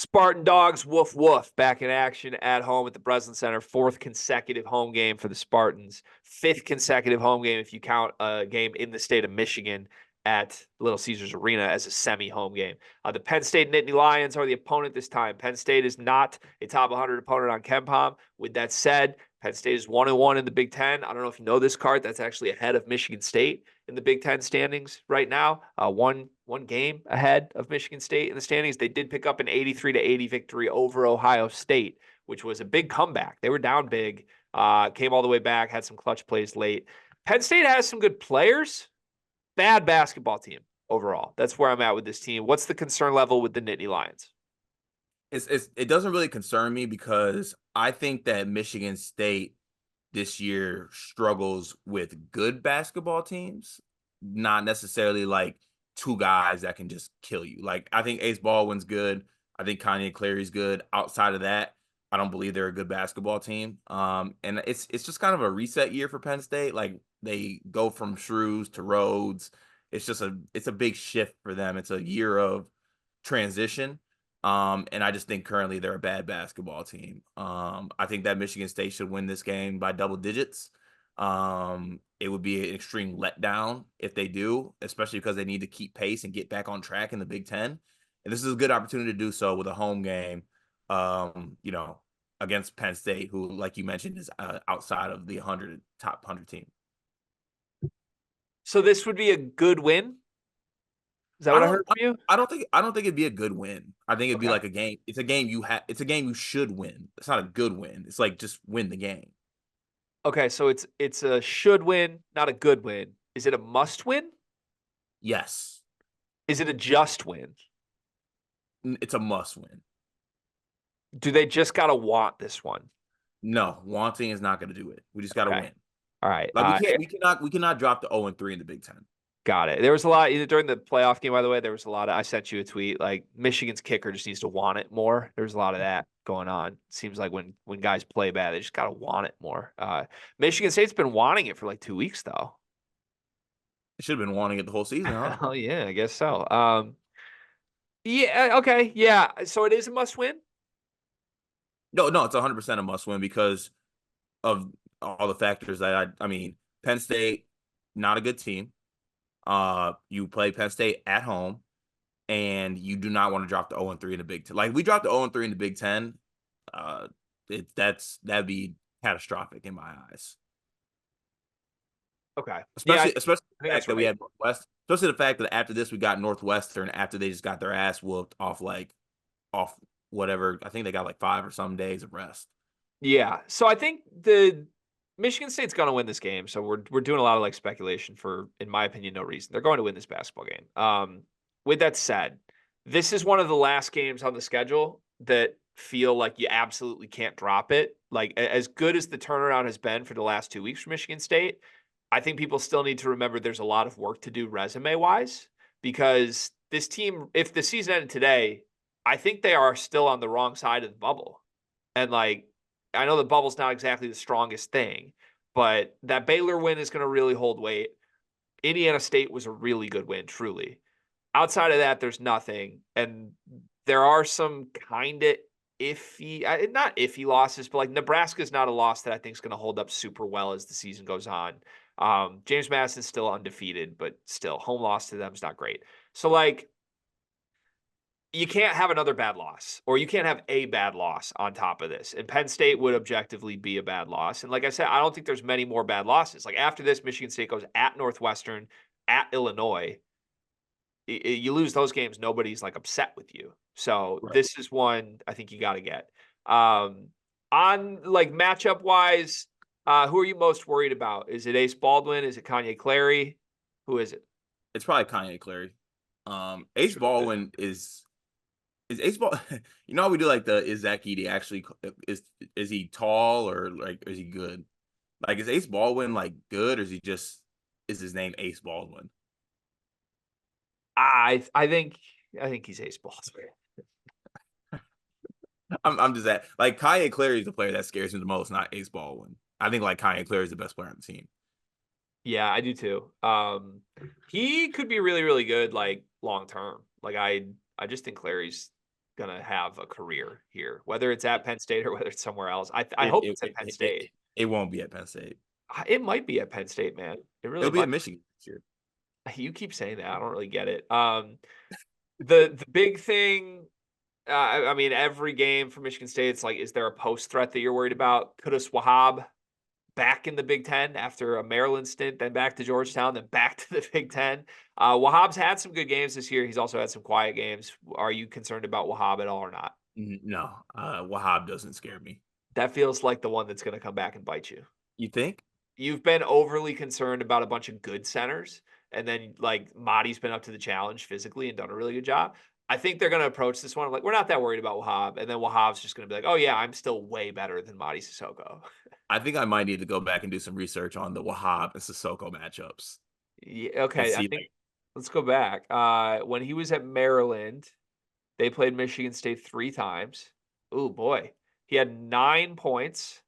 Spartan Dogs, woof woof, back in action at home at the Breslin Center. Fourth consecutive home game for the Spartans. Fifth consecutive home game if you count a game in the state of Michigan at Little Caesars Arena as a semi-home game. The Penn State Nittany Lions are the opponent this time. Penn State is not a top 100 opponent on KenPom. With that said, Penn State is 1-1 in the Big Ten. I don't know if you know this, Cart. That's actually ahead of Michigan State in the Big Ten standings right now. One game ahead of Michigan State in the standings. They did pick up an 83-80 victory over Ohio State, which was a big comeback. They were down big, came all the way back, had some clutch plays late. Penn State has some good players. Bad basketball team overall. That's where I'm at with this team. What's the concern level with the Nittany Lions? It doesn't really concern me because I think that Michigan State this year struggles with good basketball teams, not necessarily like two guys that can just kill you. Like, I think Ace Baldwin's good. I think Kanye Clary's good. Outside of that, I don't believe they're a good basketball team. And it's just kind of a reset year for Penn State. Like, they go from Shrews to Rhodes. It's a big shift for them. It's a year of transition. And I just think currently they're a bad basketball team. I think that Michigan State should win this game by double digits. It would be an extreme letdown if they do, especially because they need to keep pace and get back on track in the Big Ten. And this is a good opportunity to do so with a home game, against Penn State, who, like you mentioned, is outside of the top 100 team. So this would be a good win? Is that what I heard from you? I don't think it'd be a good win. I think it'd be Okay. like a game. It's a game it's a game you should win. It's not a good win. It's like, just win the game. Okay, so it's a should win, not a good win. Is it a must win? Yes. Is it a just win? It's a must win. Do they just gotta want this one? No, wanting is not going to do it. We just got to Okay. win. All right. Like, we cannot drop the 0-3 in the Big Ten. Got it. There was a lot during the playoff game, by the way. There was a lot of, I sent you a tweet, like Michigan's kicker just needs to want it more. There's a lot of that going on. Seems like when guys play bad, they just got to want it more. Michigan State's been wanting it for like 2 weeks, though. It should have been wanting it the whole season, huh? Oh, yeah, I guess so. Yeah, okay. Yeah. So it is a must win? No, it's 100% a must win because of all the factors that I mean, Penn State, not a good team. You play Penn State at home, and you do not want to drop the 0-3 in the Big Ten. Like, we dropped the 0-3 in the Big Ten, that'd be catastrophic in my eyes. Okay. Especially I the fact that we had Northwest. Especially the fact that after this we got Northwestern after they just got their ass whooped off whatever. I think they got like 5 or some days of rest. Yeah. So I think the Michigan State's going to win this game. So we're doing a lot of like speculation for, in my opinion, no reason. They're going to win this basketball game. With that said, this is one of the last games on the schedule that feel like you absolutely can't drop it. Like, as good as the turnaround has been for the last 2 weeks for Michigan State, I think people still need to remember there's a lot of work to do resume wise, because this team, if the season ended today, I think they are still on the wrong side of the bubble. And like, I know the bubble's not exactly the strongest thing, but that Baylor win is going to really hold weight. Indiana State was a really good win, truly. Outside of that, there's nothing. And there are some kind of iffy, not iffy losses, but like Nebraska's not a loss that I think is going to hold up super well as the season goes on. James Madison's still undefeated, but still, home loss to them is not great. So like, you can't have another bad loss, or you can't have a bad loss on top of this. And Penn State would objectively be a bad loss. And like I said, I don't think there's many more bad losses. Like, after this, Michigan State goes at Northwestern, at Illinois. You lose those games, nobody's like upset with you. So Right. this is one I think you got to get. On like matchup wise, who are you most worried about? Is it Ace Baldwin? Is it Kanye Clary? Who is it? It's probably Kanye Clary. Ace Baldwin is Ace Ball. You know how we do like is Zach Edey actually is he tall, or like is he good? Like, is Ace Baldwin like good, or is his name Ace Baldwin? I think he's Ace Baldwin. I'm just that, like, Kanye Clary is the player that scares me the most, not Ace Baldwin. I think like Kanye Clary is the best player on the team. Yeah, I do too. He could be really, really good, like long term. Like, I just think Clary's gonna have a career here, whether it's at Penn State or whether it's somewhere else. I It hope it it's at it Penn it State. it it won't be at Penn State. It might be at Penn State, man. It really It'll be might. at Michigan this year. You keep saying that. I don't really get it. The big thing. I mean, every game for Michigan State, it's like, is there a post threat that you're worried about? Qudus Wahab back in the Big Ten after a Maryland stint, then back to Georgetown, then back to the Big Ten. Wahab's had some good games this year. He's also had some quiet games. Are you concerned about Wahab at all or not? No, Wahab doesn't scare me. That feels like the one that's going to come back and bite you. You think? You've been overly concerned about a bunch of good centers, and then like Mahdi's been up to the challenge physically and done a really good job. I think they're going to approach this one like, we're not that worried about Wahab, and then Wahab's just going to be like, oh yeah, I'm still way better than Mahdi Sissoko. I think I might need to go back and do some research on the Wahab and Sissoko matchups Yeah, and okay, I see think like let's go back. When he was at Maryland, they played Michigan State 3 times. Oh boy. He had 9 points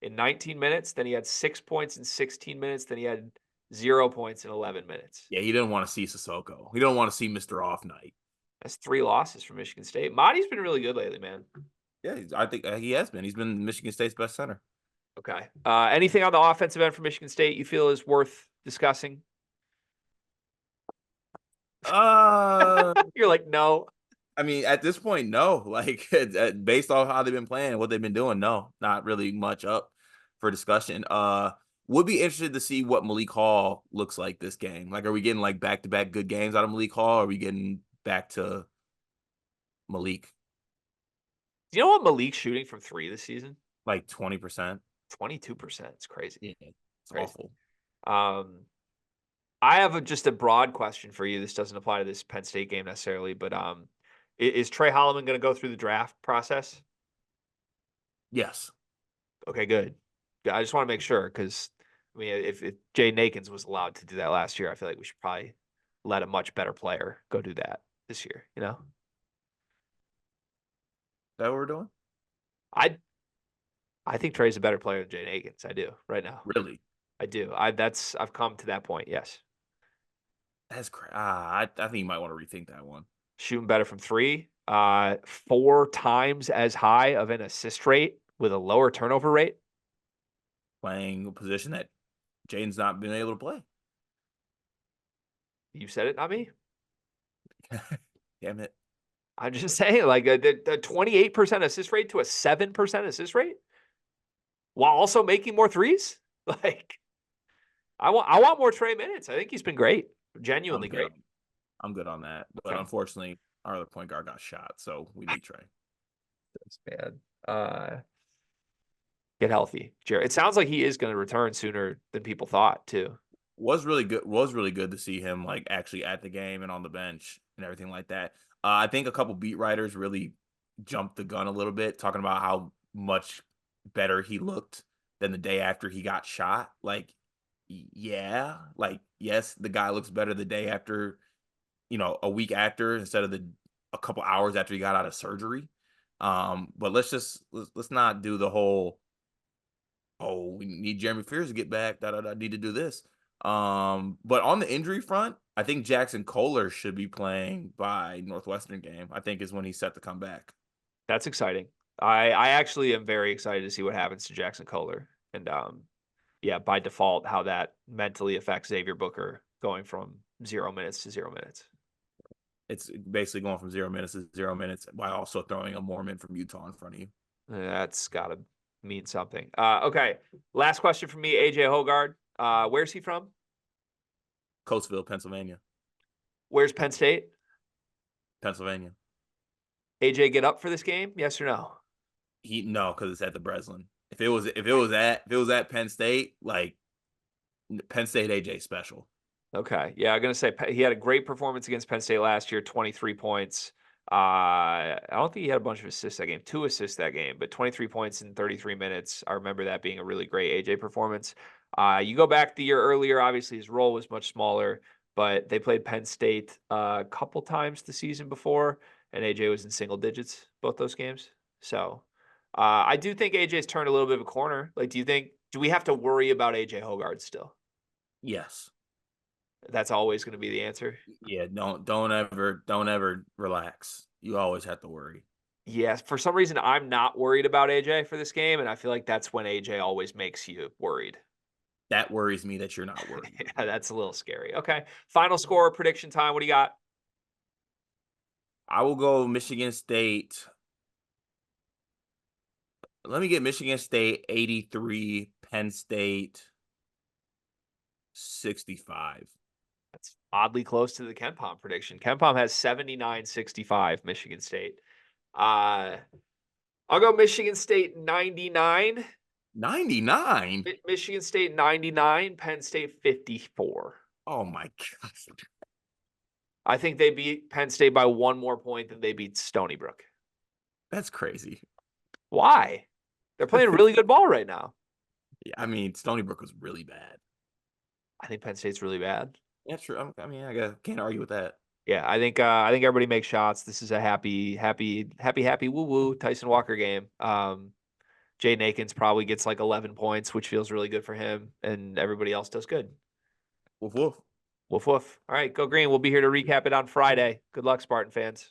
in 19 minutes, then he had 6 points in 16 minutes, then he had 0 points in 11 minutes. yeah, he didn't want to see Sissoko. He don't want to see Mr. Off Night. That's 3 losses for Michigan State. Mahdi's been really good lately, man. Yeah, I think he has been. He's been Michigan State's best center. Okay. Anything on the offensive end for Michigan State you feel is worth discussing? Uh, You're like, no. I mean, at this point, no. Like based off how they've been playing, what they've been doing, no, not really much up for discussion. Would be interested to see what Malik Hall looks like this game. Like, are we getting like back to back good games out of Malik Hall? Or are we getting back to Malik Do you know what Malik's shooting from 3 this season? like 20%? 22%. It's crazy. Yeah, it's Crazy. awful. I have just a broad question for you. This doesn't apply to this Penn State game necessarily, but is Trey Holloman going to go through the draft process? Yes. Okay, good. I just want to make sure because I mean, if Jay Nakins was allowed to do that last year, I feel like we should probably let a much better player go do that this year. You know, Is that what we're doing? I I think Trey's a better player than Jay Nakins. I do right now. Really? I do. I've come to that point. Yes, That's crazy. I think you might want to rethink that one. shooting better from 3. 4 times as high of an assist rate with a lower turnover rate. Playing a position that Jaden's not been able to play. You said it, not me. Damn it. I'm just saying, like the 28% assist rate to a 7% assist rate, while also making more threes. Like, I want more Trey minutes. I think he's been great, genuinely great. I'm good on that, but Okay. unfortunately, our other point guard got shot, so we need Trey. That's bad. Get healthy, Jared. It sounds like he is going to return sooner than people thought, too. Was really good to see him like actually at the game and on the bench and everything like that. I think a couple beat writers really jumped the gun a little bit, talking about how much better he looked than the day after he got shot. Like, yeah, like yes, the guy looks better the day after, a week after instead of a couple hours after he got out of surgery. But let's not do the whole, oh, we need Jeremy Fears to get back. Need to do this. But on the injury front, I think Jackson Kohler should be playing by Northwestern game. I think is when he's set to come back. That's exciting. I actually am very excited to see what happens to Jackson Kohler. And yeah, by default, how that mentally affects Xavier Booker going from 0 minutes to 0 minutes. It's basically going from 0 minutes to 0 minutes while also throwing a Mormon from Utah in front of you. That's got to mean something. Okay, last question for me, AJ Hogard. Where's he from? Coatesville, Pennsylvania. Where's Penn State? Pennsylvania. AJ get up for this game? Yes or no? No, because it's at the Breslin. If it was at Penn State, like Penn State AJ special. Okay. Yeah, I'm gonna say he had a great performance against Penn State last year, 23 points. I don't think he had a bunch of assists that game, 2 assists that game, but 23 points in 33 minutes. I remember that being a really great AJ performance. You go back the year earlier, obviously his role was much smaller, but they played Penn State a couple times the season before, and AJ was in single digits both those games. So I do think AJ's turned a little bit of a corner. Like, do we have to worry about AJ Hogard still? Yes. That's always going to be the answer. Yeah, don't ever relax. You always have to worry. Yes, for some reason, I'm not worried about AJ for this game, and I feel like that's when AJ always makes you worried. That worries me that you're not worried. Yeah, that's a little scary. Okay. Final score, prediction time. What do you got? I will go Michigan State. Let me get Michigan State 83, Penn State 65. That's oddly close to the KenPom prediction. KenPom has 79-65, Michigan State. I'll go Michigan State 99. 99? Michigan State 99, Penn State 54. Oh my God. I think they beat Penn State by one more point than they beat Stony Brook. That's crazy. Why? They're playing really good ball right now. Yeah, I mean, Stony Brook was really bad. I think Penn State's really bad. Yeah, true. I mean, can't argue with that. Yeah, I think everybody makes shots. This is a happy woo woo Tyson Walker game. Jay Akins probably gets like 11 points, which feels really good for him, and everybody else does good. Woof woof. Woof woof. All right, go green. We'll be here to recap it on Friday. Good luck, Spartan fans.